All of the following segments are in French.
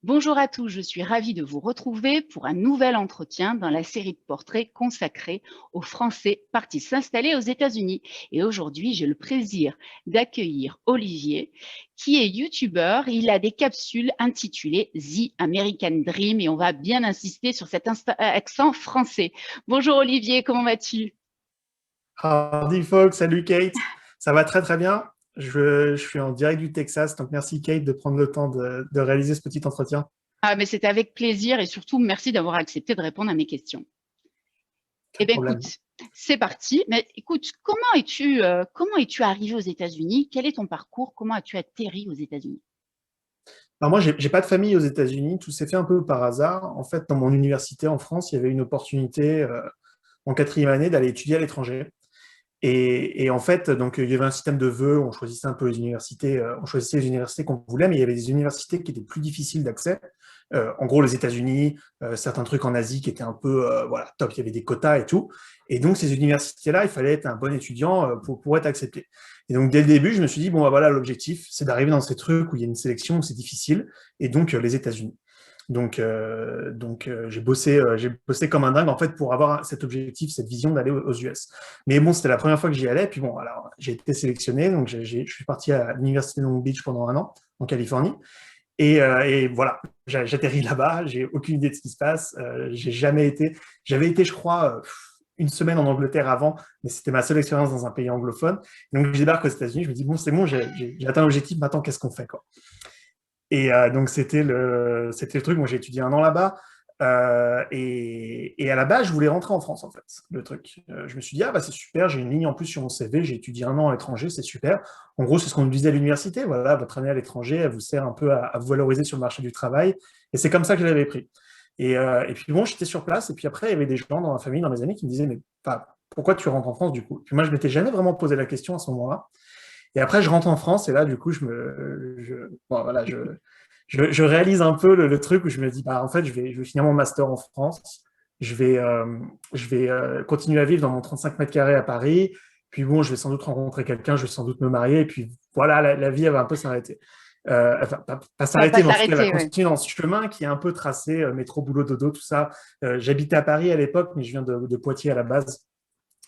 Bonjour à tous, je suis ravie de vous retrouver pour un nouvel entretien dans la série de portraits consacrée aux Français partis s'installer aux États-Unis. Et aujourd'hui, j'ai le plaisir d'accueillir Olivier, qui est youtubeur. Il a des capsules intitulées The American Dream et on va bien insister sur cet accent français. Bonjour Olivier, comment vas-tu? Howdy folks, salut Kate. Ça va très très bien. Je suis en direct du Texas, donc merci Kate de prendre le temps de réaliser ce petit entretien. Ah, mais c'est avec plaisir et surtout merci d'avoir accepté de répondre à mes questions. Pas Eh de bien, problème. écoute, c'est parti. Mais écoute, comment es-tu arrivé aux États-Unis? Quel est ton parcours? Comment as-tu atterri aux États-Unis? Alors moi, j'ai pas de famille aux États-Unis, tout s'est fait un peu par hasard. En fait, dans mon université en France, il y avait une opportunité en quatrième année d'aller étudier à l'étranger. Et en fait, donc, il y avait un système de vœux, on choisissait un peu les universités, on choisissait les universités qu'on voulait, mais il y avait des universités qui étaient plus difficiles d'accès. En gros, les États-Unis, certains trucs en Asie qui étaient un peu voilà, top, il y avait des quotas et tout. Et donc, ces universités-là, il fallait être un bon étudiant pour être accepté. Et donc, dès le début, je me suis dit, bon, bah, voilà, l'objectif, c'est d'arriver dans ces trucs où il y a une sélection, où c'est difficile, et donc les États-Unis. J'ai bossé comme un dingue en fait pour avoir cet objectif, cette vision d'aller aux US. Mais bon, c'était la première fois que j'y allais. Puis bon, alors j'ai été sélectionné, donc je suis parti à l'université de Long Beach pendant un an en Californie. Et voilà, j'atterris là-bas, j'ai aucune idée de ce qui se passe. J'ai jamais été, j'avais été, je crois, une semaine en Angleterre avant, mais c'était ma seule expérience dans un pays anglophone. Donc je débarque aux États-Unis, je me dis bon, c'est bon, j'ai atteint l'objectif. Maintenant, qu'est-ce qu'on fait quoi? Et donc, c'était le truc. Moi, j'ai étudié un an là-bas. Et à la base, je voulais rentrer en France, en fait, le truc. Je me suis dit, ah, bah, c'est super, j'ai une ligne en plus sur mon CV, j'ai étudié un an à l'étranger, c'est super. En gros, c'est ce qu'on nous disait à l'université. Voilà, votre année à l'étranger, elle vous sert un peu à vous valoriser sur le marché du travail. Et c'est comme ça que je l'avais pris. Et puis, bon, j'étais sur place. Et puis après, il y avait des gens dans ma famille, dans mes amis, qui me disaient, mais enfin, pourquoi tu rentres en France, du coup? Puis moi, je m'étais jamais vraiment posé la question à ce moment-là. Et après, je rentre en France et là, du coup, bon, voilà, je réalise un peu le truc où je me dis, bah, en fait, je vais finir mon master en France. Je vais continuer à vivre dans mon 35 mètres carrés à Paris. Puis bon, je vais sans doute rencontrer quelqu'un, je vais sans doute me marier. Et puis voilà, la vie, elle va un peu s'arrêter. Enfin, pas Ça va pas s'arrêter, mais en tout cas, elle va s'arrêter, oui. continuer dans ce chemin qui est un peu tracé, métro, boulot, dodo, tout ça. J'habitais à Paris à l'époque, mais je viens de Poitiers à la base.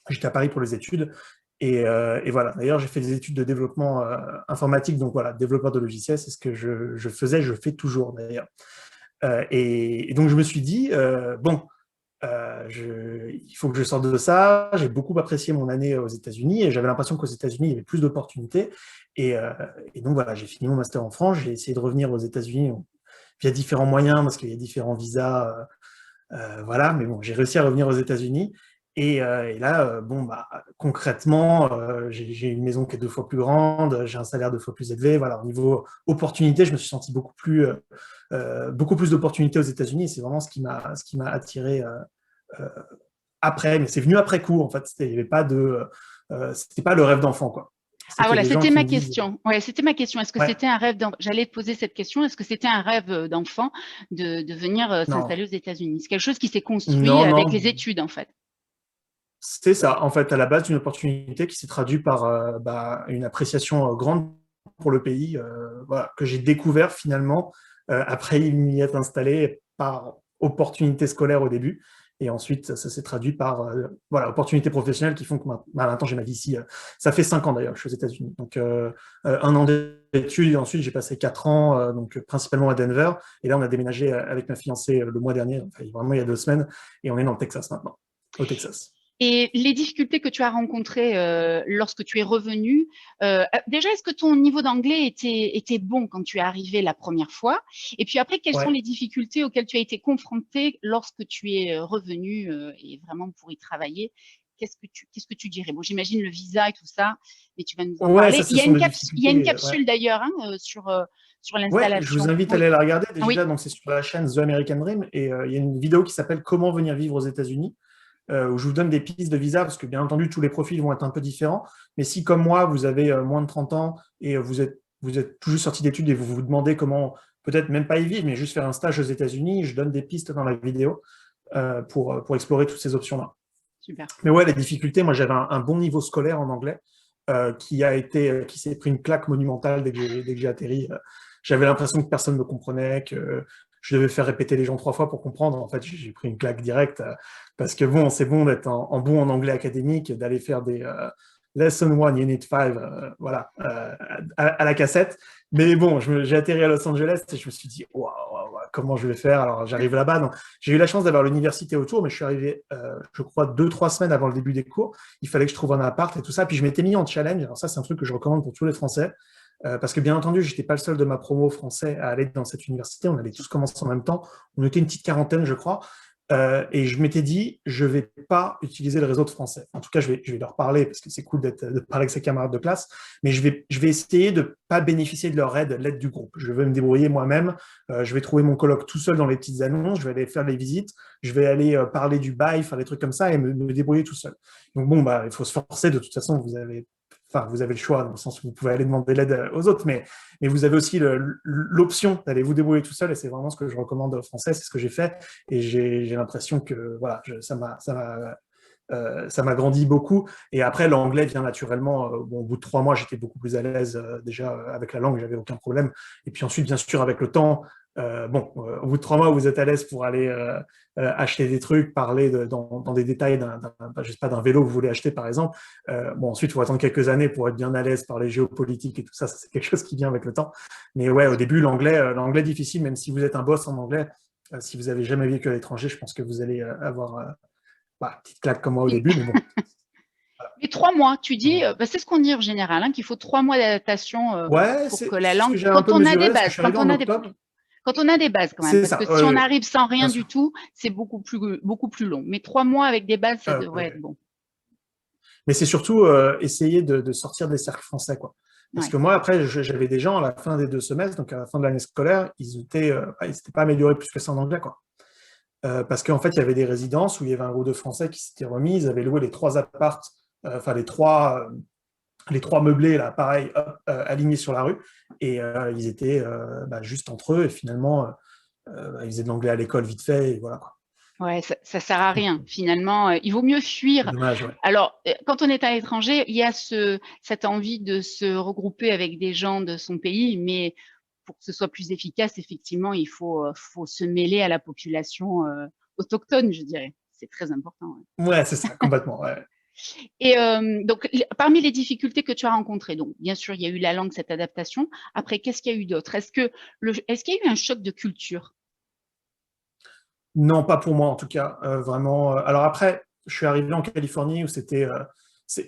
J'étais à Paris pour les études. Et voilà. D'ailleurs, j'ai fait des études de développement informatique. Donc voilà, développeur de logiciels, c'est ce que je faisais, je fais toujours d'ailleurs. Et donc, je me suis dit, bon, il faut que je sorte de ça. J'ai beaucoup apprécié mon année aux États-Unis et j'avais l'impression qu'aux États-Unis, il y avait plus d'opportunités. Et, euh, et donc, voilà, j'ai fini mon master en France. J'ai essayé de revenir aux États-Unis via différents moyens parce qu'il y a différents visas. Voilà, mais bon, j'ai réussi à revenir aux États-Unis. Et là, bon, bah, concrètement, j'ai une maison qui est deux fois plus grande, j'ai un salaire deux fois plus élevé. Voilà, au niveau opportunité, je me suis senti beaucoup plus d'opportunités aux États-Unis. Et c'est vraiment ce qui m'a attiré euh, après. Mais c'est venu après coup, en fait. Il y avait pas c'était pas le rêve d'enfant, quoi. C'est Ah qu'il y a voilà, des gens c'était qui ma me disent, question. Ouais, c'était ma question. Est-ce que ouais, c'était un rêve d'enfant? J'allais te poser cette question. Est-ce que c'était un rêve d'enfant de venir non, s'installer aux États-Unis? C'est quelque chose qui s'est construit non, avec non, les études, en fait. c'est ça, en fait, à la base, une opportunité qui s'est traduite par bah, une appréciation grande pour le pays, voilà, que j'ai découvert finalement après m'y être installé par opportunité scolaire au début. Et ensuite, ça s'est traduit par voilà, opportunités professionnelles qui font que maintenant j'ai ma vie ici. Ça fait 5 ans d'ailleurs que je suis aux États-Unis. Donc, un an d'études et ensuite j'ai passé 4 ans, donc principalement à Denver. Et là, on a déménagé avec ma fiancée le mois dernier, enfin, vraiment il y a 2 semaines, et on est dans le Texas maintenant, au Texas. Et les difficultés que tu as rencontrées lorsque tu es revenu, déjà, est-ce que ton niveau d'anglais était bon quand tu es arrivé la première fois? Et puis après, quelles sont Ouais. les difficultés auxquelles tu as été confronté lorsque tu es revenu et vraiment pour y travailler? Qu'est-ce que tu dirais? Bon, j'imagine le visa et tout ça, mais tu vas nous en Ouais, parler. ça, ce sont des Il y a une difficultés. Ouais. capsule d'ailleurs hein, sur Ouais, je vous l'installation. invite à Oui, aller la regarder. oui, Déjà, donc c'est sur la chaîne The American Dream et il y a une vidéo qui s'appelle Comment venir vivre aux États-Unis, où je vous donne des pistes de visa parce que bien entendu tous les profils vont être un peu différents. Mais si comme moi vous avez moins de 30 ans et vous êtes tout juste sorti d'études et vous vous demandez comment peut-être même pas y vivre, mais juste faire un stage aux États-Unis, je donne des pistes dans la vidéo pour explorer toutes ces options-là. super. Mais ouais, les difficultés, moi j'avais un bon niveau scolaire en anglais qui s'est pris une claque monumentale dès que j'ai atterri. j'avais l'impression que personne ne me comprenait, que je devais faire répéter les gens 3 fois pour comprendre. En fait, j'ai pris une claque directe parce que bon, c'est bon d'être en bon en anglais académique, d'aller faire des lesson 1, unit 5, voilà, à la cassette. Mais bon, j'ai atterri à Los Angeles et je me suis dit, waouh, comment je vais faire? Alors, j'arrive là-bas. Donc, j'ai eu la chance d'avoir l'université autour, mais je suis arrivé, je crois, 2, 3 semaines avant le début des cours. Il fallait que je trouve un appart et tout ça. Puis, je m'étais mis en challenge. Alors, ça, c'est un truc que je recommande pour tous les Français. Parce que, bien entendu, je n'étais pas le seul de ma promo français à aller dans cette université. On allait tous commencer en même temps. On était une petite quarantaine, je crois. Et je m'étais dit, je ne vais pas utiliser le réseau de français. En tout cas, je vais leur parler parce que c'est cool de parler avec ses camarades de classe, mais je vais essayer de ne pas bénéficier de leur aide, l'aide du groupe. Je vais me débrouiller moi-même. Je vais trouver mon colloque tout seul dans les petites annonces. Je vais aller faire les visites. Je vais aller parler du bail, faire des trucs comme ça et me débrouiller tout seul. Donc bon, il faut se forcer. De toute façon, vous avez le choix dans le sens où vous pouvez aller demander l'aide aux autres, mais vous avez aussi l'option d'aller vous débrouiller tout seul et c'est vraiment ce que je recommande aux Français, c'est ce que j'ai fait et j'ai l'impression que voilà, ça m'a grandi beaucoup. Et après, l'anglais vient naturellement. Bon, au bout de 3 mois, j'étais beaucoup plus à l'aise déjà avec la langue, j'avais aucun problème. Et puis ensuite, bien sûr, avec le temps, au bout de 3 mois, vous êtes à l'aise pour aller acheter des trucs, parler dans des détails je sais pas, d'un vélo que vous voulez acheter, par exemple. Ensuite, il faut attendre quelques années pour être bien à l'aise par les géopolitiques et tout ça. Ça, c'est quelque chose qui vient avec le temps. Mais ouais, au début, l'anglais difficile, même si vous êtes un boss en anglais, si vous avez jamais vécu à l'étranger, je pense que vous allez avoir petite claque comme moi au début, mais bon. Mais 3 mois, tu dis, c'est ce qu'on dit en général, hein, qu'il faut 3 mois d'adaptation Ouais, pour c'est que la ce que langue, j'ai un quand peu on a des mesuré, parce que je bases, suis arrivé en octobre. quand on a des bases quand même, C'est parce ça, que si on arrive sans rien bien du sûr. tout, c'est beaucoup plus long. Mais 3 mois avec des bases, ça devrait être bon. Mais c'est surtout essayer de sortir des cercles français, quoi. Parce que moi, après, j'avais des gens à la fin des 2 semestres, donc à la fin de l'année scolaire, ils s'étaient pas améliorés plus que ça en anglais, quoi. Parce qu'en fait, il y avait des résidences où il y avait un groupe de Français qui s'étaient remis, ils avaient loué les 3 apparts, les trois meublés, là, pareil, alignés sur la rue, et ils étaient juste entre eux, et finalement, ils faisaient de l'anglais à l'école vite fait, et voilà, quoi. Ouais, ça sert à rien. Finalement, il vaut mieux fuir. Dommage, ouais. Alors, quand on est à l'étranger, il y a cette envie de se regrouper avec des gens de son pays, mais pour que ce soit plus efficace, effectivement, il faut se mêler à la population autochtone, je dirais. C'est très important. Ouais, c'est ça, complètement. Ouais. Et donc, parmi les difficultés que tu as rencontrées, donc bien sûr, il y a eu la langue, cette adaptation. Après, qu'est-ce qu'il y a eu d'autre? Est-ce qu'il y a eu un choc de culture? Non, pas pour moi en tout cas. Vraiment. Alors après, je suis arrivé en Californie où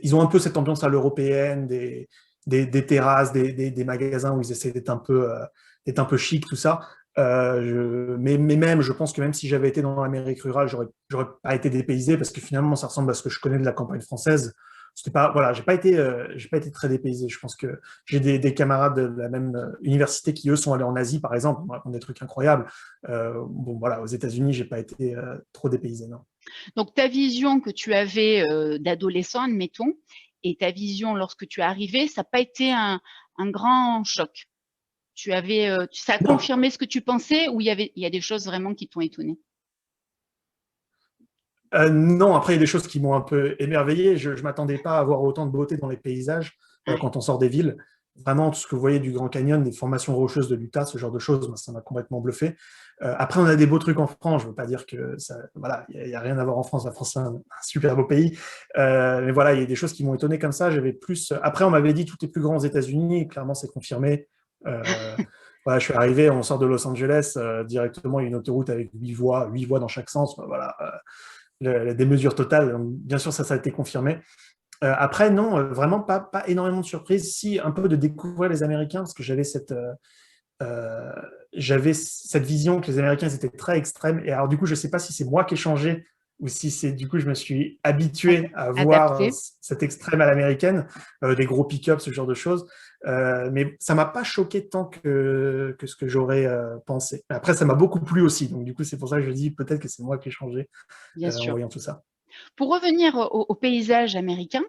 ils ont un peu cette ambiance à l'européenne, des terrasses, des magasins où ils essaient d'être un peu chic, tout ça. Mais même, je pense que même si j'avais été dans l'Amérique rurale, j'aurais pas été dépaysé parce que finalement, ça ressemble à ce que je connais de la campagne française. C'était pas, voilà, j'ai pas été très dépaysé. Je pense que j'ai des camarades de la même université qui, eux, sont allés en Asie, par exemple, on raconte des trucs incroyables. Voilà, aux États-Unis, j'ai pas été trop dépaysé, non. Donc, ta vision que tu avais d'adolescent, admettons, et ta vision lorsque tu es arrivé, ça n'a pas été un grand choc. Ça a confirmé ce que tu pensais ou il y a des choses vraiment qui t'ont étonné? Non, après, il y a des choses qui m'ont un peu émerveillé. Je ne m'attendais pas à avoir autant de beauté dans les paysages quand on sort des villes. Vraiment, tout ce que vous voyez du Grand Canyon, des formations rocheuses de l'Utah, ce genre de choses, ça m'a complètement bluffé. Après, on a des beaux trucs en France. Je ne veux pas dire que voilà, il n'y a rien à voir en France. La France, c'est un super beau pays. Mais voilà, il y a des choses qui m'ont étonné comme ça. J'avais plus. Après, on m'avait dit tout est plus grand aux États-Unis. Clairement, c'est confirmé. Voilà, je suis arrivé, on sort de Los Angeles, directement, il y a une autoroute avec 8 voies dans chaque sens. Voilà. Des mesures totales. Donc, bien sûr, ça a été confirmé. Après, non, vraiment pas énormément de surprises. Si, un peu de découvrir les Américains, parce que j'avais cette vision que les Américains étaient très extrêmes. Et alors, du coup, je ne sais pas si c'est moi qui ai changé ou si c'est, du coup, je me suis habitué à voir cet extrême à l'américaine, des gros pick-up, ce genre de choses. Mais ça ne m'a pas choqué tant que ce que j'aurais pensé. Après, ça m'a beaucoup plu aussi. Donc, du coup, c'est pour ça que je dis peut-être que c'est moi qui ai changé en voyant tout ça. Pour revenir au paysage américain,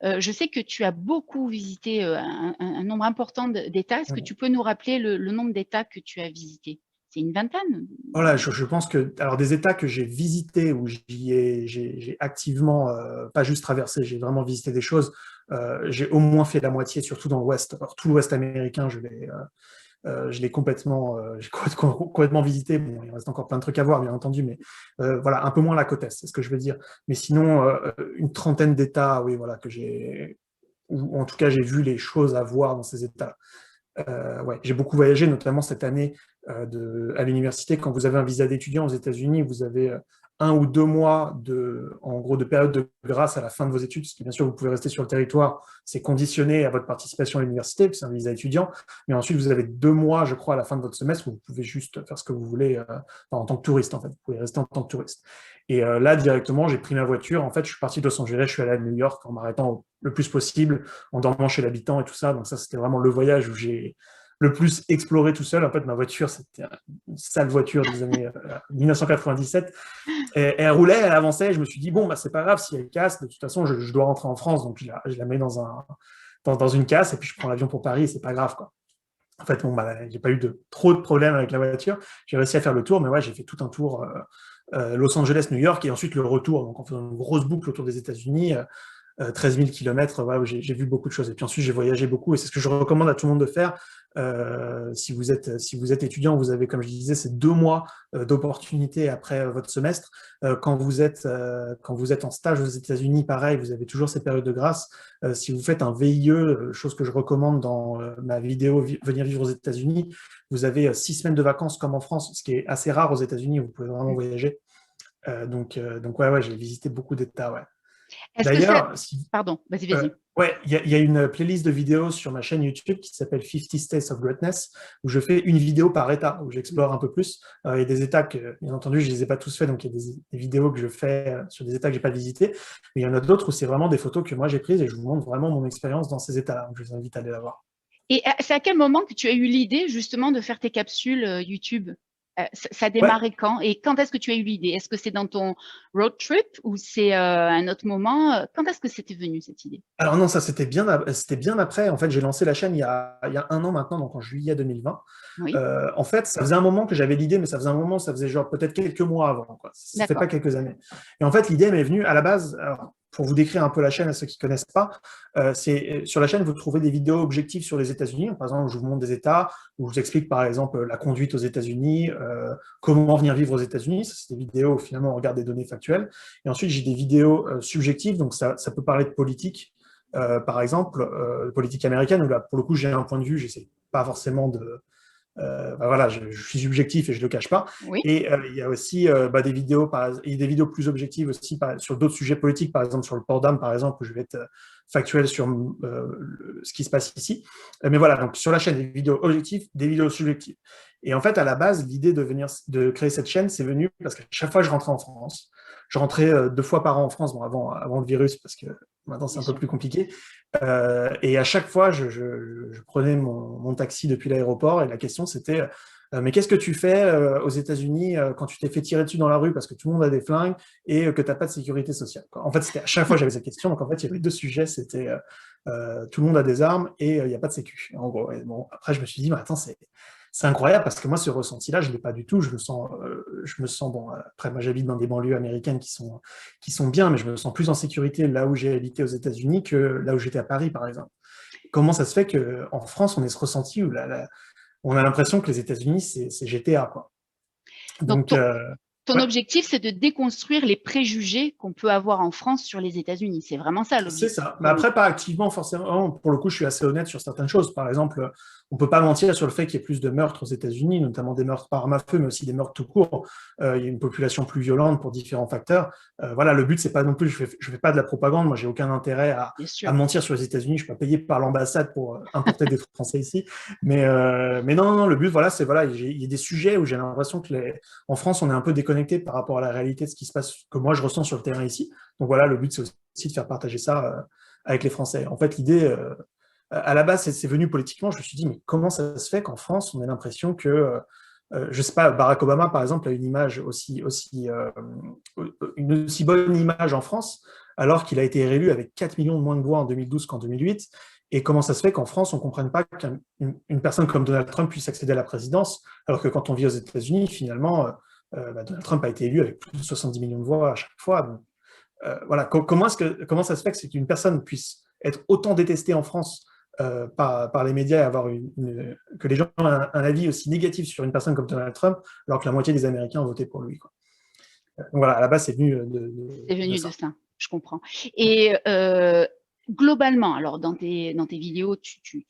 je sais que tu as beaucoup visité un nombre important d'États. Est-ce que tu peux nous rappeler le nombre d'États que tu as visités? C'est une vingtaine? Voilà, je pense que, alors des États que j'ai visités, où j'ai activement, pas juste traversé, j'ai vraiment visité des choses, j'ai au moins fait la moitié, surtout dans l'Ouest. Alors tout l'Ouest américain, je l'ai complètement, complètement visité. Bon, il reste encore plein de trucs à voir, bien entendu, mais voilà, un peu moins la côte Est, c'est ce que je veux dire. Mais sinon, une trentaine d'États, oui, voilà, ou en tout cas, j'ai vu les choses à voir dans ces États. Ouais, j'ai beaucoup voyagé, notamment cette année à l'université. Quand vous avez un visa d'étudiant aux États-Unis, vous avez 1 ou 2 mois en gros, de période de grâce à la fin de vos études, parce que bien sûr, vous pouvez rester sur le territoire, c'est conditionné à votre participation à l'université, puis c'est un visa étudiant, mais ensuite, vous avez 2 mois, je crois, à la fin de votre semestre, où vous pouvez juste faire ce que vous voulez, en tant que touriste, en fait, vous pouvez rester en tant que touriste. Et là, directement, j'ai pris ma voiture, en fait, je suis parti de Los Angeles, je suis allé à New York en m'arrêtant le plus possible, en dormant chez l'habitant et tout ça, donc ça, c'était vraiment le voyage où j'ai le plus exploré tout seul. En fait, ma voiture, c'était une sale voiture des années 1997. Et elle roulait, elle avançait. Je me suis dit, bon, bah, c'est pas grave si elle casse. De toute façon, je dois rentrer en France. Donc, je la mets dans une casse et puis je prends l'avion pour Paris et c'est pas grave, quoi. En fait, bon, bah, j'ai pas eu trop de problèmes avec la voiture. J'ai réussi à faire le tour, mais ouais, j'ai fait tout un tour Los Angeles, New York et ensuite le retour. Donc, en faisant une grosse boucle autour des États-Unis. 13 000 km, ouais, j'ai vu beaucoup de choses. Et puis ensuite, j'ai voyagé beaucoup et c'est ce que je recommande à tout le monde de faire. Si vous êtes étudiant, vous avez, comme je disais, ces 2 mois d'opportunité après votre semestre. Quand vous êtes en stage aux États-Unis, pareil, vous avez toujours ces périodes de grâce. Si vous faites un VIE, chose que je recommande dans ma vidéo Venir vivre aux États-Unis, vous avez 6 semaines de vacances comme en France, ce qui est assez rare aux États-Unis, vous pouvez vraiment voyager. Donc ouais, j'ai visité beaucoup d'États, ouais. Est-ce que ça... D'ailleurs, Pardon, vas-y. ouais, il y a une playlist de vidéos sur ma chaîne YouTube qui s'appelle 50 States of Greatness, où je fais une vidéo par État, où j'explore un peu plus. Il y a des États que, bien entendu, je ne les ai pas tous faits, donc il y a des vidéos que je fais sur des États que je n'ai pas visités. Mais il y en a d'autres où c'est vraiment des photos que moi j'ai prises et je vous montre vraiment mon expérience dans ces États-là. Donc je vous invite à aller la voir. Et c'est à quel moment que tu as eu l'idée justement de faire tes capsules YouTube? Ça a Ouais, démarré quand? Et quand est-ce que tu as eu l'idée? Est-ce que c'est dans ton road trip ou c'est un autre moment? Quand est-ce que c'était venu cette idée? alors non, ça c'était bien après. En fait, j'ai lancé la chaîne il y a 1 an maintenant, donc en juillet 2020. Oui, En fait, ça faisait un moment que j'avais l'idée, mais ça faisait un moment, ça faisait genre peut-être quelques mois avant, quoi. Ça fait d'accord. pas quelques années. Et en fait, l'idée m'est venue à la base. Alors, pour vous décrire un peu la chaîne à ceux qui connaissent pas, sur la chaîne vous trouvez des vidéos objectives sur les États-Unis. Par exemple, je vous montre des États, où je vous explique par exemple la conduite aux États-Unis, comment venir vivre aux États-Unis. Ça, c'est des vidéos où finalement on regarde des données factuelles. Et ensuite, j'ai des vidéos subjectives, donc ça peut parler de politique. Par exemple, politique américaine, où là, pour le coup, j'ai un point de vue, j'essaie pas forcément de, bah voilà, je suis subjectif et je ne le cache pas. Oui, Et il y a aussi des vidéos, il y a des vidéos plus objectives aussi sur d'autres sujets politiques, par exemple sur le port d'armes, par exemple, où je vais être factuel sur ce qui se passe ici. Mais voilà, donc sur la chaîne, des vidéos objectives, des vidéos subjectives. Et en fait, à la base, l'idée de créer cette chaîne, c'est venu parce qu'à chaque fois que je rentrais en France, je rentrais 2 fois par an en France, bon, avant le virus, parce que maintenant c'est bien un peu sûr. plus compliqué. Et à chaque fois, je prenais mon taxi depuis l'aéroport et la question c'était mais qu'est-ce que tu fais aux États-Unis quand tu t'es fait tirer dessus dans la rue parce que tout le monde a des flingues et que tu n'as pas de sécurité sociale, quoi. En fait, c'était à chaque fois j'avais cette question. Donc en fait, il y avait 2 sujets, c'était tout le monde a des armes et il n'y a pas de sécu, en gros. Et bon, après, je me suis dit, mais attends, c'est incroyable parce que moi, ce ressenti-là, je ne l'ai pas du tout. Je me sens bon. Après, moi, j'habite dans des banlieues américaines qui sont bien, mais je me sens plus en sécurité là où j'ai habité aux États-Unis que là où j'étais à Paris, par exemple. Comment ça se fait qu'en France, on ait ce ressenti où on a l'impression que les États-Unis, c'est GTA, quoi. Donc, Donc, ton ouais. objectif, c'est de déconstruire les préjugés qu'on peut avoir en France sur les États-Unis. C'est vraiment ça C'est l'objectif ça. Mais premier. après, pas activement forcément. Pour le coup, je suis assez honnête sur certaines choses. Par exemple, on ne peut pas mentir sur le fait qu'il y ait plus de meurtres aux États-Unis, notamment des meurtres par arme à feu, mais aussi des meurtres tout court. Il y a une population plus violente pour différents facteurs. Voilà, le but, c'est pas non plus, je fais pas de la propagande. Moi, j'ai aucun intérêt Bien à sûr. mentir sur les États-Unis. Je suis pas payé par l'ambassade pour importer des Français ici. Mais non, non, le but, voilà, c'est voilà, il y a des sujets où j'ai l'impression que en France, on est un peu déconnecté par rapport à la réalité de ce qui se passe, que moi je ressens sur le terrain ici. Donc voilà, le but, c'est aussi de faire partager ça avec les Français. En fait, l'idée, à la base, c'est venu politiquement. Je me suis dit, mais comment ça se fait qu'en France, on ait l'impression que, je ne sais pas, Barack Obama, par exemple, a une image une aussi bonne image en France, alors qu'il a été réélu avec 4 millions de moins de voix en 2012 qu'en 2008. Et comment ça se fait qu'en France, on ne comprenne pas qu'une personne comme Donald Trump puisse accéder à la présidence, alors que quand on vit aux États-Unis, finalement, Donald Trump a été élu avec plus de 70 millions de voix à chaque fois. Donc, voilà, comment ça se fait que c'est qu'une personne puisse être autant détestée en France par les médias et avoir que les gens aient un avis aussi négatif sur une personne comme Donald Trump, alors que la moitié des Américains ont voté pour lui, quoi. Donc voilà, à la base, c'est venu C'est de venu de ça. ça, je comprends. Et globalement, alors dans tes vidéos, tu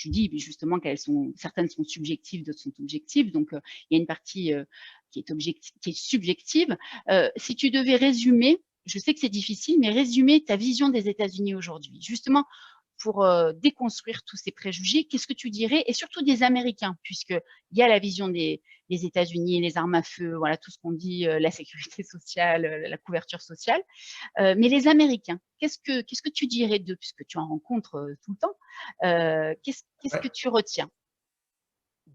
dis justement certaines sont subjectives, d'autres sont objectives. Donc, il y a une partie qui est subjective. Si tu devais résumer, je sais que c'est difficile, mais résumer ta vision des États-Unis aujourd'hui, justement pour déconstruire tous ces préjugés, qu'est-ce que tu dirais, et surtout des Américains, puisqu'il y a la vision des États-Unis, les armes à feu, voilà tout ce qu'on dit, la sécurité sociale, la couverture sociale. Mais les Américains, qu'est-ce que tu dirais d'eux, puisque tu en rencontres tout le temps, qu'est-ce Ouais. que tu retiens?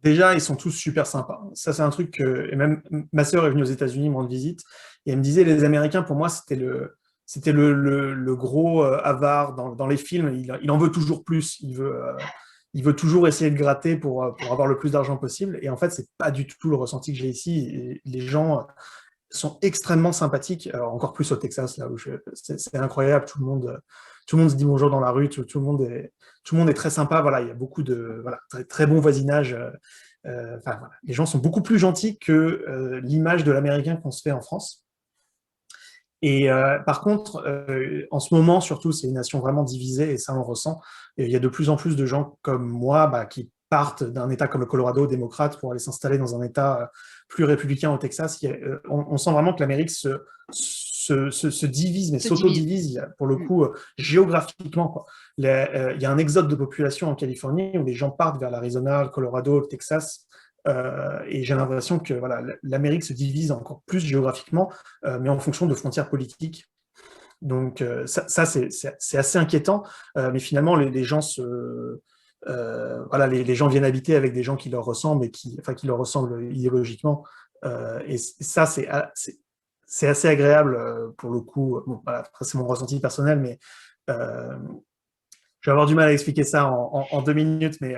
Déjà, ils sont tous super sympas. Ça, c'est un truc que... Et même ma sœur est venue aux États-Unis me rendre visite, et elle me disait, les Américains, pour moi, c'était le gros avare dans les films. Il en veut toujours plus. Il veut toujours essayer de gratter pour avoir le plus d'argent possible. Et en fait, c'est pas du tout le ressenti que j'ai ici. Et les gens sont extrêmement sympathiques. Alors, encore plus au Texas, là où c'est incroyable. Tout le monde se dit bonjour dans la rue. Tout le monde est très sympa. Voilà, il y a beaucoup de très, très bon voisinage. Enfin, voilà. Les gens sont beaucoup plus gentils que l'image de l'Américain qu'on se fait en France. Et par contre, en ce moment, surtout, c'est une nation vraiment divisée, et ça, on ressent. Et il y a de plus en plus de gens comme moi qui partent d'un État comme le Colorado, démocrate, pour aller s'installer dans un État plus républicain au Texas. On sent vraiment que l'Amérique se divise, mais Se divise. s'auto-divise, pour le coup, géographiquement, quoi. Il y a un exode de population en Californie où les gens partent vers l'Arizona, le Colorado, le Texas. Et j'ai l'impression que voilà, l'Amérique se divise encore plus géographiquement, mais en fonction de frontières politiques. Donc ça c'est assez inquiétant, mais finalement les gens voilà, les gens viennent habiter avec des gens qui leur ressemblent et qui leur ressemblent idéologiquement, et ça c'est assez agréable pour le coup. Bon, voilà, c'est mon ressenti personnel, mais je vais avoir du mal à expliquer ça en 2 minutes, mais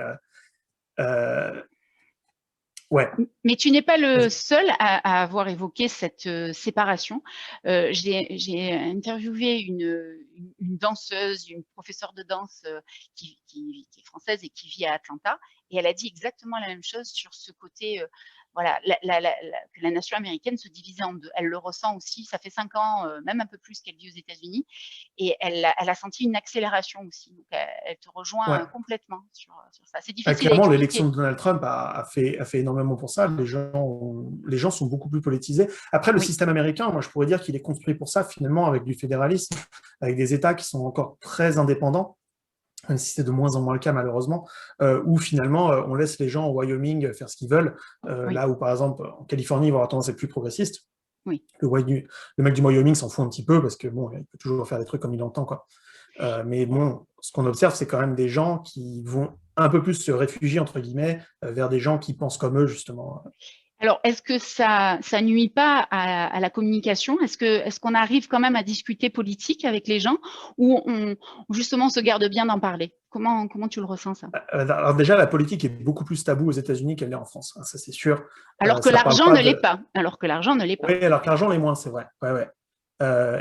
ouais. Mais tu n'es pas le seul à avoir évoqué cette séparation. J'ai interviewé une danseuse, une professeure de danse qui est française et qui vit à Atlanta, et elle a dit exactement la même chose sur ce côté, voilà, que la nation américaine se divisait en deux. Elle le ressent aussi. Ça fait 5 ans, même un peu plus qu'elle vit aux États-Unis, et elle a senti une accélération aussi. Donc, elle te rejoint Ouais. complètement sur ça. C'est difficile à Clairement, l'élection expliquer. de Donald Trump a fait énormément pour ça. Les gens sont beaucoup plus politisés. Après, le Oui. système américain, moi, je pourrais dire qu'il est construit pour ça, finalement, avec du fédéralisme, avec des États qui sont encore très indépendants, même si c'est de moins en moins le cas, malheureusement, où finalement, on laisse les gens au Wyoming faire ce qu'ils veulent, Oui. là où, par exemple, en Californie, ils vont avoir tendance à être plus progressistes. Oui. Le mec du Wyoming s'en fout un petit peu, parce que bon, il peut toujours faire des trucs comme il entend, quoi. Mais bon, ce qu'on observe, c'est quand même des gens qui vont un peu plus se réfugier, entre guillemets, vers des gens qui pensent comme eux, justement. Alors, est-ce que ça nuit pas à la communication? Est-ce qu'on arrive quand même à discuter politique avec les gens, ou justement on se garde bien d'en parler? Comment tu le ressens, ça? Alors déjà, la politique est beaucoup plus taboue aux États-Unis qu'elle l'est en France, hein, ça c'est sûr. Alors que Ça parle l'argent pas ne l'est de... pas. Alors que l'argent ne l'est pas. Oui, alors que l'argent l'est moins, c'est vrai. Ouais, ouais.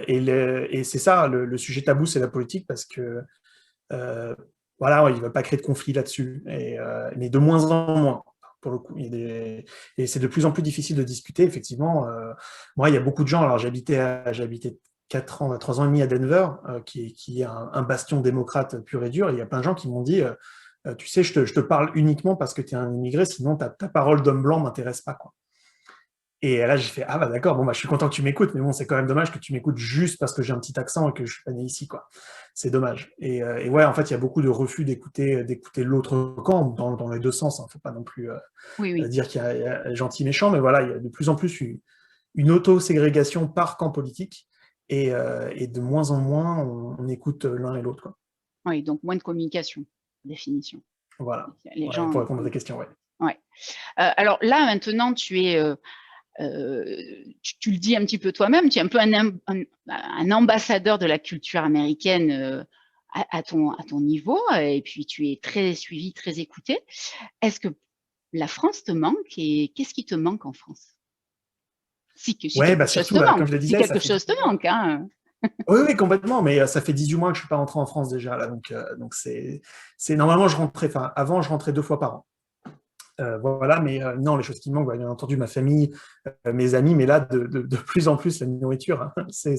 Et c'est ça, le sujet tabou, c'est la politique, parce que euh, voilà, ils ne veulent pas créer de conflit là-dessus, mais de moins en moins, pour le coup. Et c'est de plus en plus difficile de discuter, effectivement. Moi, il y a beaucoup de gens, alors j'habitais 4 ans, 3 ans et demi à Denver, qui est un bastion démocrate pur et dur, et il y a plein de gens qui m'ont dit, tu sais, je te parle uniquement parce que tu es un immigré, sinon ta parole d'homme blanc ne m'intéresse pas, quoi. Et là, j'ai fait, ah bah d'accord, bon, bah, je suis content que tu m'écoutes, mais bon, c'est quand même dommage que tu m'écoutes juste parce que j'ai un petit accent et que je suis pas né ici, quoi. C'est dommage. Et ouais, en fait, il y a beaucoup de refus d'écouter l'autre camp dans les deux sens, hein. Faut pas non plus Oui, oui. dire qu'il y a gentil méchant, mais voilà, il y a de plus en plus une auto-ségrégation par camp politique, et de moins en moins, on écoute l'un et l'autre, quoi. Oui, donc moins de communication, définition. Voilà. Les Ouais, gens. pour répondre à ta question, ouais. Ouais. Alors là, maintenant, tu es tu le dis un petit peu toi-même, tu es un peu un ambassadeur de la culture américaine à ton niveau, et puis tu es très suivi, très écouté. Est-ce que la France te manque, et qu'est-ce qui te manque en France? Si Ouais, quelque bah chose surtout, te bah, comme manque, je le si disais, ça quelque fait chose te manque, hein. Oui, oui, complètement, mais ça fait 18 mois que je suis pas rentré en France déjà, là, donc normalement, je rentrais, enfin, avant, je rentrais 2 fois par an. Voilà, mais non, les choses qui me manquent, bien entendu, ma famille, mes amis, mais là, de plus en plus, la nourriture, hein, c'est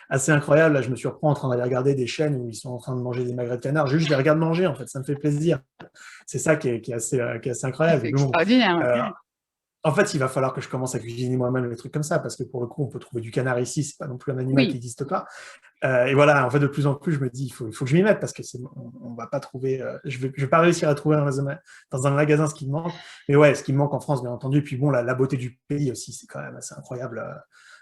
assez incroyable. Là, je me suis reprends en train d'aller regarder des chaînes où ils sont en train de manger des magrets de canard. Juste, je les regarde manger, en fait, ça me fait plaisir. C'est ça qui est assez incroyable. C'est Mais bon, extraordinaire. Ouais. euh, en fait, il va falloir que je commence à cuisiner moi-même les trucs comme ça, parce que pour le coup, on peut trouver du canard ici, c'est pas non plus un animal qui Oui, n'existe pas. Et voilà, en fait, de plus en plus, je me dis, il faut que je m'y mette parce que on va pas trouver, je vais pas réussir à trouver dans un magasin ce qui me manque. Mais ouais, ce qui me manque en France, bien entendu. Et puis bon, la beauté du pays aussi, c'est quand même assez incroyable.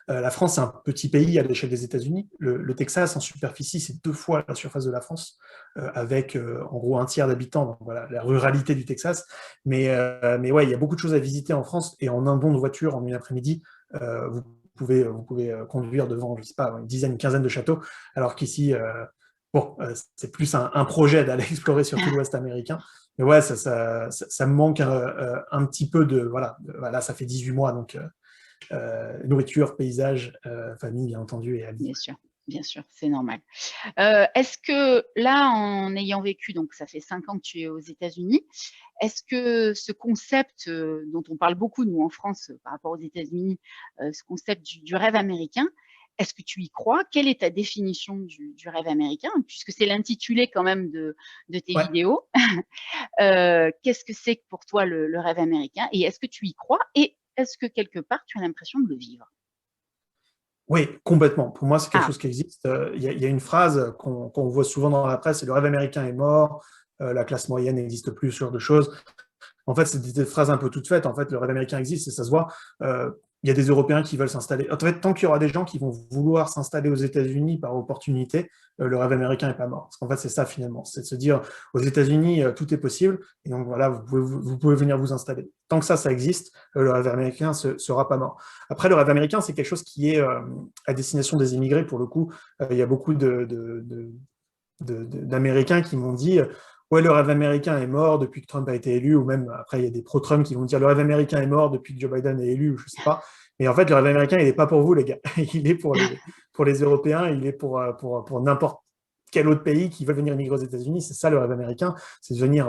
La France, c'est un petit pays à l'échelle des États-Unis. Le Texas, en superficie, c'est 2 fois la surface de la France, avec en gros un tiers d'habitants. Donc voilà, la ruralité du Texas. Mais ouais, il y a beaucoup de choses à visiter en France et en un bond de voiture en une après-midi, vous pouvez conduire devant, je sais pas, une dizaine, une quinzaine de châteaux, alors qu'ici, bon, c'est plus un projet d'aller explorer sur tout l'Ouest américain. Mais ouais, ça me manque un petit peu voilà, voilà, ça fait 18 mois, donc nourriture, paysage, famille, bien entendu, et amis. bien sûr, c'est normal. Est-ce que là, en ayant vécu, donc ça fait 5 ans que tu es aux États-Unis, est-ce que ce concept dont on parle beaucoup, nous, en France, par rapport aux États-Unis, ce concept du rêve américain, est-ce que tu y crois? Quelle est ta définition du rêve américain? Puisque c'est l'intitulé quand même de tes Ouais. vidéos. Qu'est-ce que c'est pour toi le rêve américain? Et est-ce que tu y crois? Et est-ce que quelque part, tu as l'impression de le vivre? Oui, complètement. Pour moi, c'est quelque Ah, chose qui existe. Il y a une phrase qu'on voit souvent dans la presse, c'est le rêve américain est mort, la classe moyenne n'existe plus, ce genre de choses. En fait, c'est des phrases un peu toutes faites. En fait, le rêve américain existe et ça se voit. Il y a des Européens qui veulent s'installer. En fait, tant qu'il y aura des gens qui vont vouloir s'installer aux États-Unis par opportunité, le rêve américain n'est pas mort. Parce qu'en fait, c'est ça finalement. C'est de se dire, aux États-Unis, tout est possible. Et donc voilà, vous pouvez venir vous installer. Tant que ça existe, le rêve américain ne sera pas mort. Après, le rêve américain, c'est quelque chose qui est à destination des immigrés. Pour le coup, il y a beaucoup d'Américains qui m'ont dit ouais, le rêve américain est mort depuis que Trump a été élu, ou même après, il y a des pro-Trump qui vont dire le rêve américain est mort depuis que Joe Biden est élu, ou je sais pas. Mais en fait, le rêve américain, il n'est pas pour vous, les gars. Il est pour les Européens, il est pour n'importe quel autre pays qui veut venir immigrer aux États-Unis. C'est ça le rêve américain, c'est de venir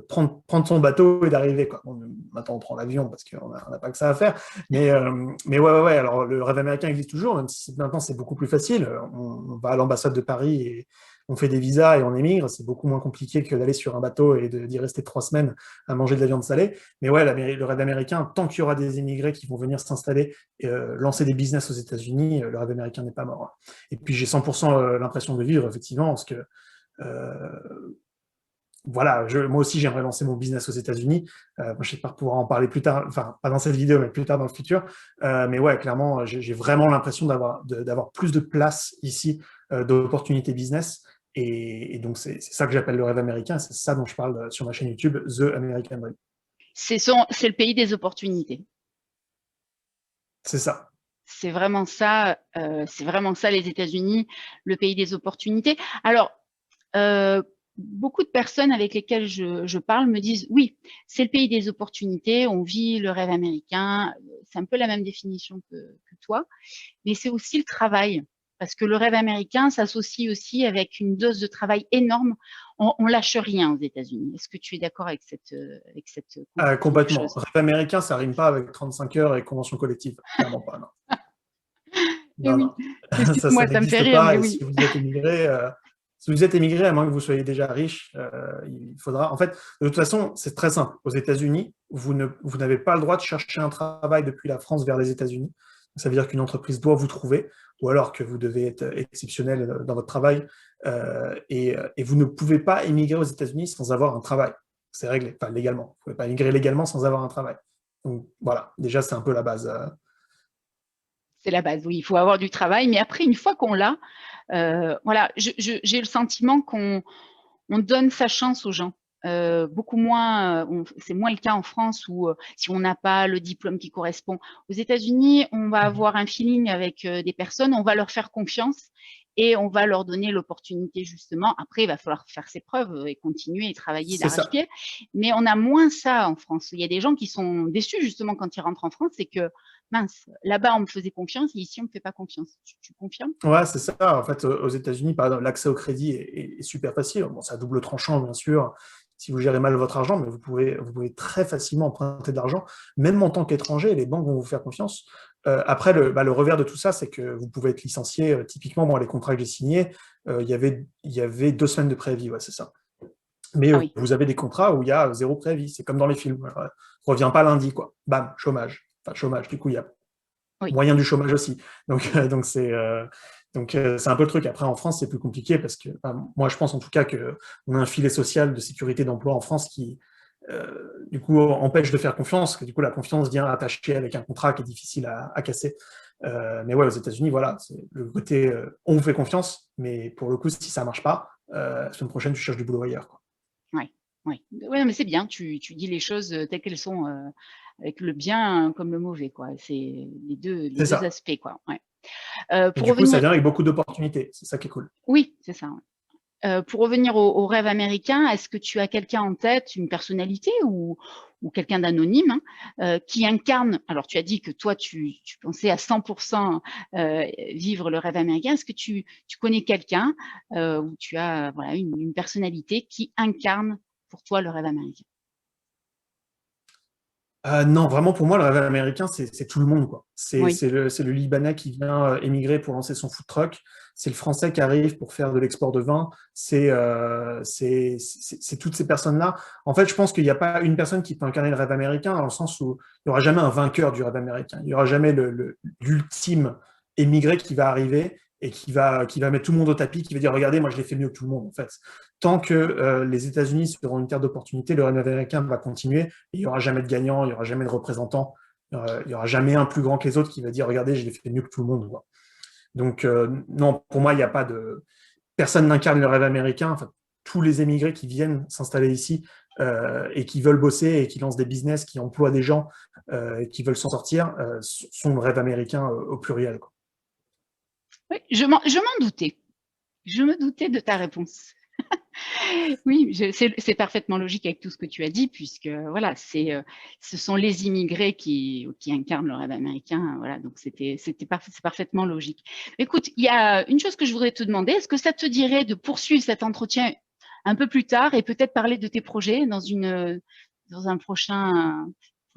prendre son bateau et d'arriver. Bon, maintenant, on prend l'avion parce qu'on n'a pas que ça à faire. Mais ouais. Alors, le rêve américain existe toujours, même si maintenant c'est beaucoup plus facile. On va à l'ambassade de Paris et on fait des visas et on émigre. C'est beaucoup moins compliqué que d'aller sur un bateau et d'y rester 3 semaines à manger de la viande salée. Mais ouais, le rêve américain, tant qu'il y aura des immigrés qui vont venir s'installer, lancer des business aux États-Unis, le rêve américain n'est pas mort. Et puis j'ai 100% l'impression de vivre, effectivement, parce que voilà, moi aussi j'aimerais lancer mon business aux États-Unis. Je sais pas pouvoir en parler plus tard, enfin pas dans cette vidéo, mais plus tard dans le futur. Mais ouais, clairement, j'ai vraiment l'impression d'avoir plus de place ici, d'opportunités business. Et donc c'est ça que j'appelle le rêve américain. C'est ça dont je parle sur ma chaîne YouTube, The American Dream. c'est le pays des opportunités. C'est ça. C'est vraiment ça, les États-Unis, le pays des opportunités. Alors, beaucoup de personnes avec lesquelles je parle me disent oui, c'est le pays des opportunités, on vit le rêve américain, c'est un peu la même définition que toi, mais c'est aussi le travail. Parce que le rêve américain s'associe aussi avec une dose de travail énorme. On lâche rien aux États-Unis. Est-ce que tu es d'accord avec cette conception des Complètement. choses? Rêve américain, ça rime pas avec 35 heures et convention collective. Clairement pas, non. Eh Non, oui, non. Ça excuse-moi, ça me fait n'existe rire, mais pas. Et oui. si vous êtes émigré, à moins que vous soyez déjà riche, il faudra. En fait, de toute façon, c'est très simple. Aux États-Unis, vous n'avez pas le droit de chercher un travail depuis la France vers les États-Unis. Ça veut dire qu'une entreprise doit vous trouver, ou alors que vous devez être exceptionnel dans votre travail, et vous ne pouvez pas émigrer aux États-Unis sans avoir un travail. C'est réglé, enfin légalement. Vous ne pouvez pas émigrer légalement sans avoir un travail. Donc voilà, déjà c'est un peu la base. C'est la base, oui, il faut avoir du travail. Mais après, une fois qu'on l'a, voilà, j'ai le sentiment qu'on donne sa chance aux gens. Beaucoup moins, c'est moins le cas en France où si on n'a pas le diplôme qui correspond. Aux États-Unis, on va avoir un feeling avec des personnes, on va leur faire confiance et on va leur donner l'opportunité justement. Après, il va falloir faire ses preuves et continuer et travailler d'arrache-pied. Mais on a moins ça en France. Il y a des gens qui sont déçus justement quand ils rentrent en France, c'est que mince, là-bas on me faisait confiance et ici on me fait pas confiance. Tu confirmes? Ouais, c'est ça. En fait, aux États-Unis, par exemple, l'accès au crédit est super facile. Bon, c'est à double tranchant, bien sûr, si vous gérez mal votre argent, mais vous pouvez très facilement emprunter de l'argent, même en tant qu'étranger, les banques vont vous faire confiance. Après, le revers de tout ça, c'est que vous pouvez être licencié. Typiquement, moi, les contrats que j'ai signés, il y avait 2 semaines de préavis, ouais, c'est ça. Mais Ah oui. vous avez des contrats où il y a 0 préavis. C'est comme dans les films. Reviens pas lundi, quoi. Bam, chômage. Enfin, chômage, du coup, il y a moyen du chômage aussi. Donc c'est un peu le truc. Après, en France, c'est plus compliqué parce que moi, je pense en tout cas qu'on a un filet social de sécurité d'emploi en France qui, du coup, empêche de faire confiance. Que, du coup, la confiance vient attachée avec un contrat qui est difficile à casser. Mais ouais, aux États-Unis, voilà, c'est le côté on vous fait confiance, mais pour le coup, si ça marche pas, la semaine prochaine, tu cherches du boulot ailleurs, quoi. Oui, oui. Ouais, mais c'est bien, tu dis les choses telles qu'elles sont, avec le bien comme le mauvais, quoi. C'est les deux aspects, quoi. Ouais. Et Pour du coup, ça revenir, vient avec beaucoup d'opportunités. C'est ça qui est cool. oui, c'est ça. Ouais. Pour revenir au rêve américain, est-ce que tu as quelqu'un en tête, une personnalité ou quelqu'un d'anonyme, qui incarne, alors tu as dit que toi, tu pensais à 100% vivre le rêve américain. Est-ce que tu connais quelqu'un ou tu as voilà, une personnalité qui incarne pour toi le rêve américain? Non, vraiment, pour moi, le rêve américain, c'est tout le monde, quoi. C'est Oui, le Libanais qui vient émigrer pour lancer son food truck. C'est le Français qui arrive pour faire de l'export de vin. C'est toutes ces personnes-là. En fait, je pense qu'il n'y a pas une personne qui peut incarner le rêve américain dans le sens où il n'y aura jamais un vainqueur du rêve américain. Il n'y aura jamais l'ultime émigré qui va arriver et qui va mettre tout le monde au tapis, qui va dire, regardez, moi, je l'ai fait mieux que tout le monde, en fait. Tant que les États-Unis seront une terre d'opportunité, le rêve américain va continuer. Il n'y aura jamais de gagnant, il n'y aura jamais de représentant, il n'y aura jamais un plus grand que les autres qui va dire regardez, je l'ai fait mieux que tout le monde. Quoi. Donc, non, pour moi, il n'y a pas de. Personne n'incarne le rêve américain. Enfin, tous les émigrés qui viennent s'installer ici et qui veulent bosser et qui lancent des business, qui emploient des gens et qui veulent s'en sortir, sont le rêve américain au pluriel. Quoi. oui, je m'en doutais. Je me doutais de ta réponse. Oui, c'est parfaitement logique avec tout ce que tu as dit, puisque voilà, ce sont les immigrés qui incarnent le rêve américain. Voilà, donc c'est parfaitement logique. Écoute, il y a une chose que je voudrais te demander. Est-ce que ça te dirait de poursuivre cet entretien un peu plus tard et peut-être parler de tes projets dans un prochaine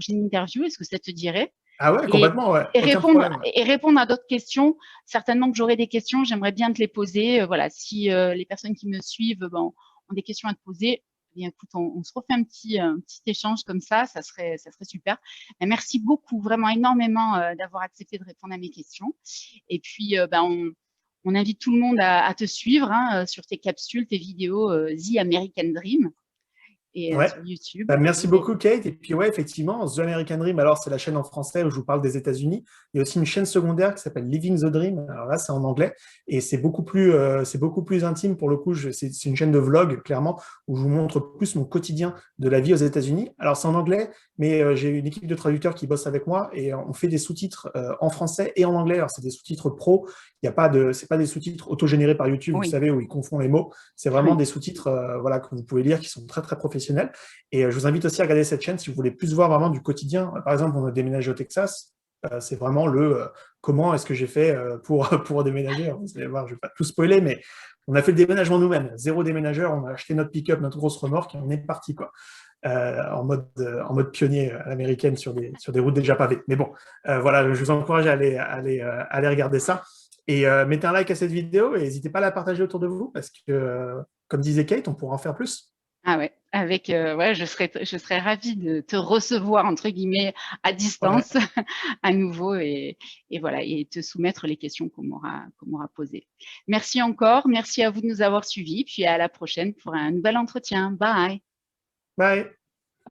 interview? Est-ce que ça te dirait? Ah ouais, Et, complètement, ouais. Aucun problème. Ouais. répondre à d'autres questions. Certainement que j'aurai des questions, j'aimerais bien te les poser. Voilà, si les personnes qui me suivent ont des questions à te poser, eh bien, écoute, on se refait un petit échange comme ça serait super. Et merci beaucoup, vraiment énormément d'avoir accepté de répondre à mes questions. Et puis, on invite tout le monde à te suivre sur tes capsules, tes vidéos The American Dream et Ouais. sur YouTube. Merci beaucoup, Kate. Et puis, ouais, effectivement, The American Dream, alors c'est la chaîne en français où je vous parle des États-Unis. Il y a aussi une chaîne secondaire qui s'appelle Living the Dream. Alors là, c'est en anglais et c'est beaucoup plus intime pour le coup. C'est une chaîne de vlog, clairement, où je vous montre plus mon quotidien de la vie aux États-Unis. Alors, c'est en anglais, mais j'ai une équipe de traducteurs qui bosse avec moi et on fait des sous-titres en français et en anglais. Alors, c'est des sous-titres pro. C'est pas des sous-titres auto-générés par YouTube, Oui. vous savez, où ils confondent les mots. C'est vraiment des sous-titres voilà, que vous pouvez lire qui sont très, très professionnels. Et je vous invite aussi à regarder cette chaîne si vous voulez plus voir vraiment du quotidien. Par exemple, on a déménagé au Texas. C'est vraiment comment est-ce que j'ai fait pour déménager. Vous allez voir, je ne vais pas tout spoiler, mais on a fait le déménagement nous-mêmes. 0 déménageur, on a acheté notre pick-up, notre grosse remorque et on est parti quoi. En mode pionnier à l'américaine sur des routes déjà pavées. Mais bon, voilà, je vous encourage à aller regarder ça. Et mettez un like à cette vidéo et n'hésitez pas à la partager autour de vous parce que, comme disait Kate, on pourra en faire plus. Ah ouais, ouais, je serais ravie de te recevoir entre guillemets à Ouais. distance à nouveau et voilà et te soumettre les questions qu'on m'aura posées. Merci encore, merci à vous de nous avoir suivis, puis à la prochaine pour un nouvel entretien. Bye. Bye.